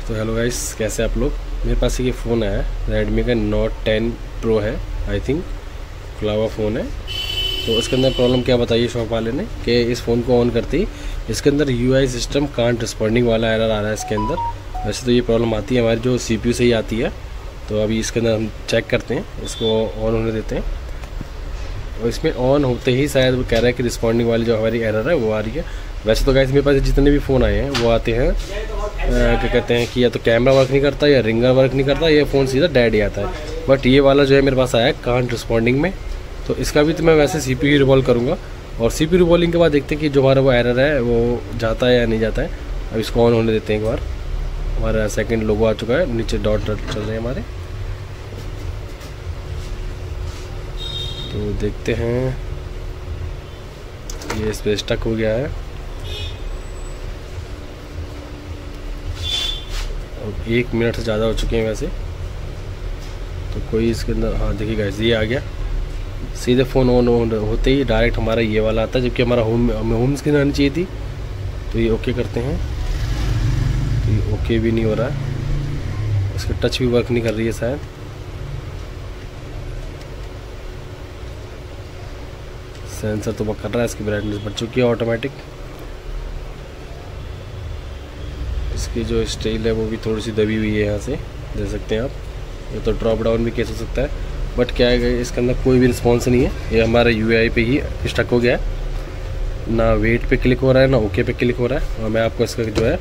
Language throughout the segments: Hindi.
तो हेलो गाइस, कैसे आप लोग। मेरे पास ये फ़ोन आया है, रेडमी का नोट 10 प्रो है, आई थिंक खुला हुआ फ़ोन है। तो इसके अंदर प्रॉब्लम क्या बताइए शॉप वाले ने कि इस फ़ोन को ऑन करते ही इसके अंदर UI सिस्टम कांट रिस्पॉन्डिंग वाला एरर आ रहा है इसके अंदर। वैसे तो ये प्रॉब्लम आती है हमारी जो CPU से ही आती है। तो अभी इसके अंदर हम चेक करते हैं, इसको ऑन होने देते हैं। और इसमें ऑन होते ही शायद वो कह रहा है कि रिस्पॉन्डिंग वाली जो हमारी एरर है वो आ रही है। वैसे तो गाइस मेरे पास जितने भी फ़ोन आए हैं वो आते हैं क्या कहते हैं कि या तो कैमरा वर्क नहीं करता या रिंगर वर्क नहीं करता, ये फ़ोन सीधा डेड ही आता है। बट ये वाला जो है मेरे पास आया है कांट रिस्पॉन्डिंग में। तो इसका भी तो मैं वैसे CPU ही रिवॉल्व करूँगा और CPU रिवॉल्विंग के बाद देखते हैं कि जो हमारा वो एरर है वो जाता है या नहीं जाता है। अब इसको ऑन होने देते हैं एक बार। हमारा सेकंड लोगो आ चुका है, नीचे डॉट चल रहे हैं हमारे। तो देखते हैं, ये इस पर स्टक हो गया है। अब 1 मिनट से ज़्यादा हो चुके हैं वैसे तो कोई इसके अंदर, हाँ देखिए गाइस ये आ गया। सीधे फ़ोन ऑन होते ही डायरेक्ट हमारा ये वाला आता है, जबकि हमारा होम स्क्रीन आनी चाहिए थी। तो ये ओके करते हैं, तो ये ओके भी नहीं हो रहा है, इसका टच भी वर्क नहीं कर रही है शायद। सेंसर तो वर्क कर रहा है, इसकी ब्राइटनेस बढ़ चुकी है ऑटोमेटिक। इसकी जो स्टाइल है वो भी थोड़ी सी दबी हुई है, यहाँ से देख सकते हैं आप। ये तो ड्रॉप डाउन भी केस हो सकता है, बट क्या है इसके अंदर कोई भी रिस्पॉन्स नहीं है। ये हमारे UI पे ही स्टक हो गया है, ना वेट पे क्लिक हो रहा है ना ओके पे क्लिक हो रहा है। और मैं आपको इसका जो है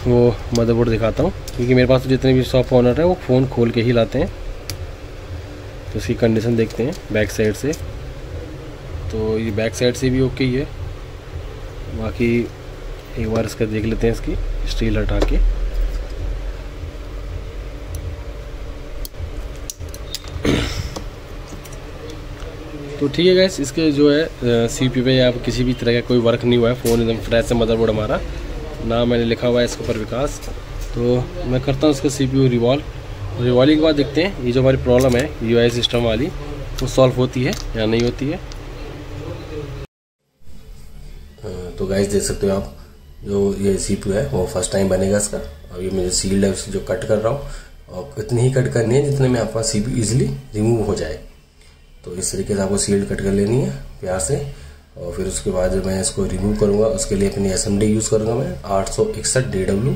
वो मदरबोर्ड दिखाता हूँ, क्योंकि मेरे पास तो जितने भी शॉप ओनर है वो फ़ोन खोल के ही लाते हैं। तो इसकी कंडीशन देखते हैं बैक साइड से। तो ये बैक साइड से भी ओके ही है, बाकी एक बार इसका देख लेते हैं, इसकी स्टील हटा के। तो ठीक है गाइस, इसके जो है CPU पे या किसी भी तरह का कोई वर्क नहीं हुआ है। फ़ोन एकदम फ्रेश है, मदरबोर्ड हमारा ना मैंने लिखा हुआ है इसके ऊपर विकास। तो मैं करता हूँ इसका CPU रिवॉल्विंग के बाद देखते हैं ये जो हमारी प्रॉब्लम है UI सिस्टम वाली वो सॉल्व होती है या नहीं होती है। तो गाइस देख सकते हो आप, जो ये CPU है वो फर्स्ट टाइम बनेगा इसका। अब ये मुझे सील्ड है उसकी जो कट कर रहा हूँ, और इतनी ही कट करनी है जितने में आपका CPU इजीली रिमूव हो जाए। तो इस तरीके से आपको सील्ड कट कर लेनी है प्यार से। और फिर उसके बाद जब मैं इसको रिमूव करूँगा उसके लिए अपनी SMD यूज़ करूँगा मैं 861 DW।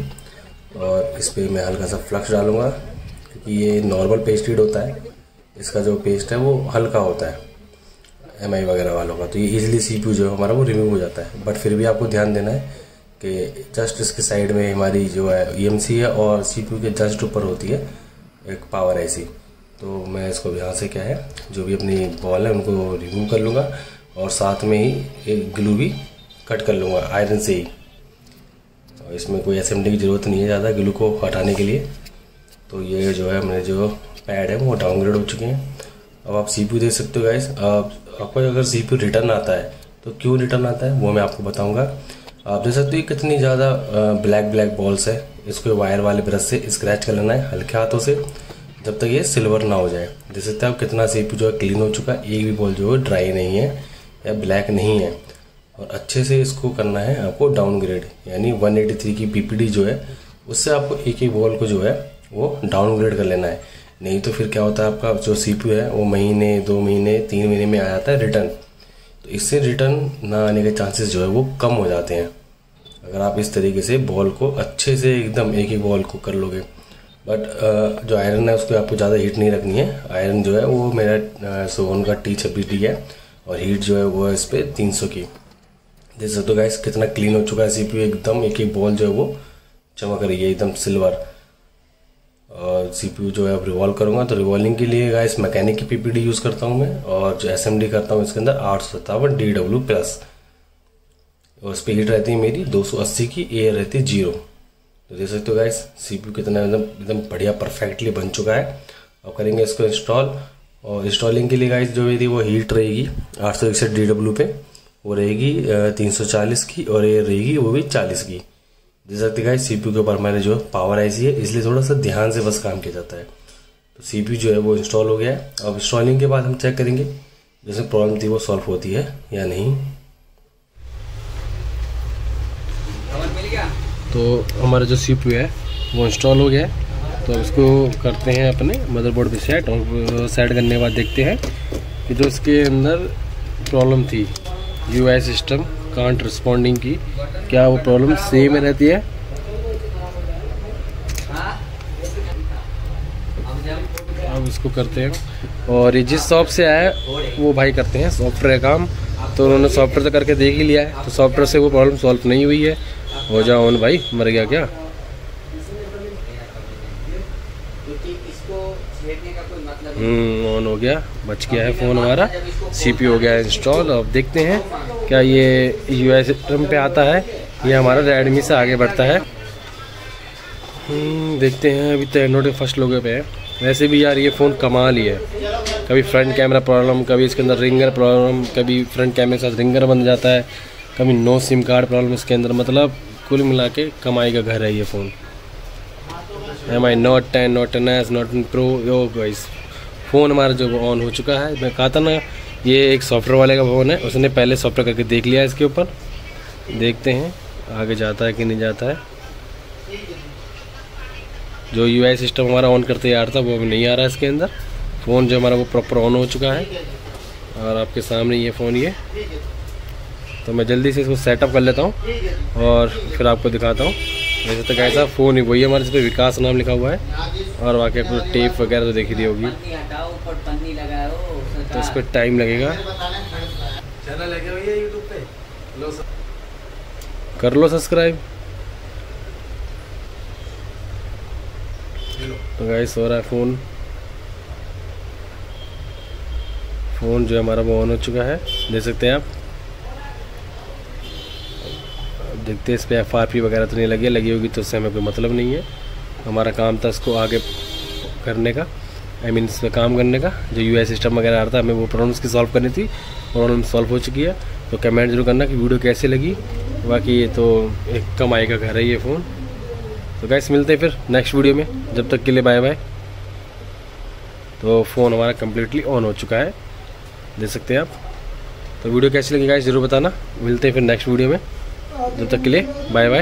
और इस पर मैं हल्का सा फ्लक्स डालूँगा, क्योंकि ये नॉर्मल पेस्ट हीट होता है, इसका जो पेस्ट है वो हल्का होता है MI वगैरह वालों का। तो ये इजीली CPU जो है हमारा वो रिमूव हो जाता है। बट फिर भी आपको ध्यान देना है कि जस्ट इसके साइड में हमारी जो है EMC है और CPU के जस्ट ऊपर होती है एक पावर IC। तो मैं इसको यहाँ से क्या है जो भी अपनी बॉल है उनको रिमूव कर लूँगा, और साथ में ही एक ग्लू भी कट कर लूँगा आयरन से ही। और इसमें कोई SMD की ज़रूरत नहीं है ज़्यादा ग्लू को हटाने के लिए। तो ये जो है मेरे जो पैड है वो डाउनग्रेड हो चुके हैं। अब आप CPU देख सकते हो गाइस। आपको अगर CPU रिटर्न आता है तो क्यों रिटर्न आता है वो मैं आपको बताऊँगा। आप देख सकते हो कितनी ज़्यादा ब्लैक बॉल्स है। इसको वायर वाले ब्रश से स्क्रैच कर लेना है हल्के हाथों से, जब तक ये सिल्वर ना हो जाए। देख सकते हैं आप कितना CPU जो है क्लीन हो चुका है, एक भी बॉल जो है ड्राई नहीं है या ब्लैक नहीं है। और अच्छे से इसको करना है आपको डाउनग्रेड, यानी 183 की PPD जो है उससे आपको एक एक बॉल को जो है वो डाउनग्रेड कर लेना है। नहीं तो फिर क्या होता है आपका जो CPU है वो महीने 2 महीने 3 महीने में आ जाता है रिटर्न। तो इससे रिटर्न ना आने के चांसेस जो है वो कम हो जाते हैं अगर आप इस तरीके से बॉल को अच्छे से एकदम एक एक बॉल को कर लोगे। बट जो आयरन है उसको आपको ज़्यादा हीट नहीं रखनी है। आयरन जो है वो मेरा सोन का T26D है और हीट जो है वो है इस पर 300 की। देख सकते हो गाइस कितना क्लीन हो चुका है CPU एकदम, एक एक बॉल जो है वो चमक रही है एकदम सिल्वर। और CPU जो है अब रिवॉल्व करूँगा तो रिवॉल्विंग के लिए गाइस मैकेनिक की PPD यूज़ करता हूँ मैं, और जो SMD करता हूँ इसके अंदर 857 DW प्लस। और स्पीड रहती है मेरी 280 की, एयर रहती है 0। तो देख सकते हो गाइस CPU कितना एकदम बढ़िया परफेक्टली बन चुका है। अब करेंगे इसको इंस्टॉल। और इंस्टॉलिंग के लिए गाइस जो मेरी वो हीट रहेगी 861 DW पे, वो रहेगी 340 की, और एयर रहेगी वो भी 40 की। देख सकते गाइस CPU के ऊपर मैंने जो पावर IC है, इसलिए थोड़ा सा ध्यान से बस काम किया जाता है। तो CPU जो है वो इंस्टॉल हो गया है। अब इंस्टॉलिंग के बाद हम चेक करेंगे जैसे प्रॉब्लम थी वो सॉल्व होती है या नहीं। तो हमारा जो CPU है वो इंस्टॉल हो गया है। तो अब इसको करते हैं अपने मदरबोर्ड पे सेट, और सेट करने के बाद देखते हैं कि जो इसके अंदर प्रॉब्लम थी UI सिस्टम कांट रिस्पॉन्डिंग की, क्या वो प्रॉब्लम सेम रहती है। अब इसको करते हैं, और ये जिस शॉप से आया है वो भाई करते हैं सॉफ्टवेयर काम, तो उन्होंने सॉफ्टवेयर तो करके देख ही लिया है, तो सॉफ्टवेयर से वो प्रॉब्लम सॉल्व नहीं हुई है। हो जाओ ऑन भाई, मर गया क्या? ऑन हो गया, बच गया है फ़ोन हमारा, CPU हो गया है इंस्टॉल। अब देखते हैं क्या ये UI सिस्टम पे आता है, ये हमारा रेडमी से आगे बढ़ता है। देखते हैं, अभी तो एंड्रॉइड के फर्स्ट लोगों पे है। वैसे भी यार ये फ़ोन कमाल ही है, कभी फ्रंट कैमरा प्रॉब्लम, कभी इसके अंदर रिंगर प्रॉब्लम, कभी फ्रंट कैमरे के साथ रिंगर बन जाता है, कभी नो सिम कार्ड प्रॉब्लम इसके अंदर। मतलब कुल मिला के कमाई का घर है ये phone. MI Note 10, Note 10S, Note 10 Pro। Yo guys, phone हमारा जो ऑन हो चुका है। मैं कहा था ना ये एक सॉफ्टवेयर वाले का फ़ोन है, उसने पहले सॉफ्टवेयर करके देख लिया है इसके ऊपर। देखते हैं आगे जाता है कि नहीं जाता है। जो UI सिस्टम हमारा ऑन करते ही आ रहा था वो अभी नहीं आ रहा है इसके अंदर। फ़ोन जो हमारा वो प्रॉपर ऑन हो चुका है, और आपके सामने ये फ़ोन ये। तो मैं जल्दी से इसको सेटअप कर लेता हूँ और फिर आपको दिखाता हूँ। वैसे तो कैसा फ़ोन ही वही हमारे, इस पर विकास नाम लिखा हुआ है, और बाकी आपको टेप वगैरह तो देखी दी होगी। तो इस पर टाइम लगेगा। चैनल है क्या भैया यूट्यूब पे? कर लो सब्सक्राइब। तो गाइस हो रहा है फ़ोन जो हमारा वो ऑन हो चुका है, देख सकते हैं आप। देखते हैं इस पर FRP वगैरह तो नहीं लगी होगी, तो उससे हमें कोई मतलब नहीं है। हमारा काम था इसको आगे करने का, I mean इस पर काम करने का। जो UI सिस्टम वगैरह आ रहा था, हमें वो प्रॉब्लम्स की सॉल्व करनी थी, प्रॉब्लम सॉल्व हो चुकी है। तो कमेंट जरूर करना कि वीडियो कैसी लगी। बाकी ये तो एक कमाई का घर है ये फ़ोन। तो गाइस मिलते हैं फिर नेक्स्ट वीडियो में, जब तक के लिए बाय बाय। तो फ़ोन हमारा कम्प्लीटली ऑन हो चुका है, देख सकते हैं आप। तो वीडियो कैसी लगी गाइस ज़रूर बताना। मिलते हैं फिर नेक्स्ट वीडियो में, जब तक के लिए बाय बाय।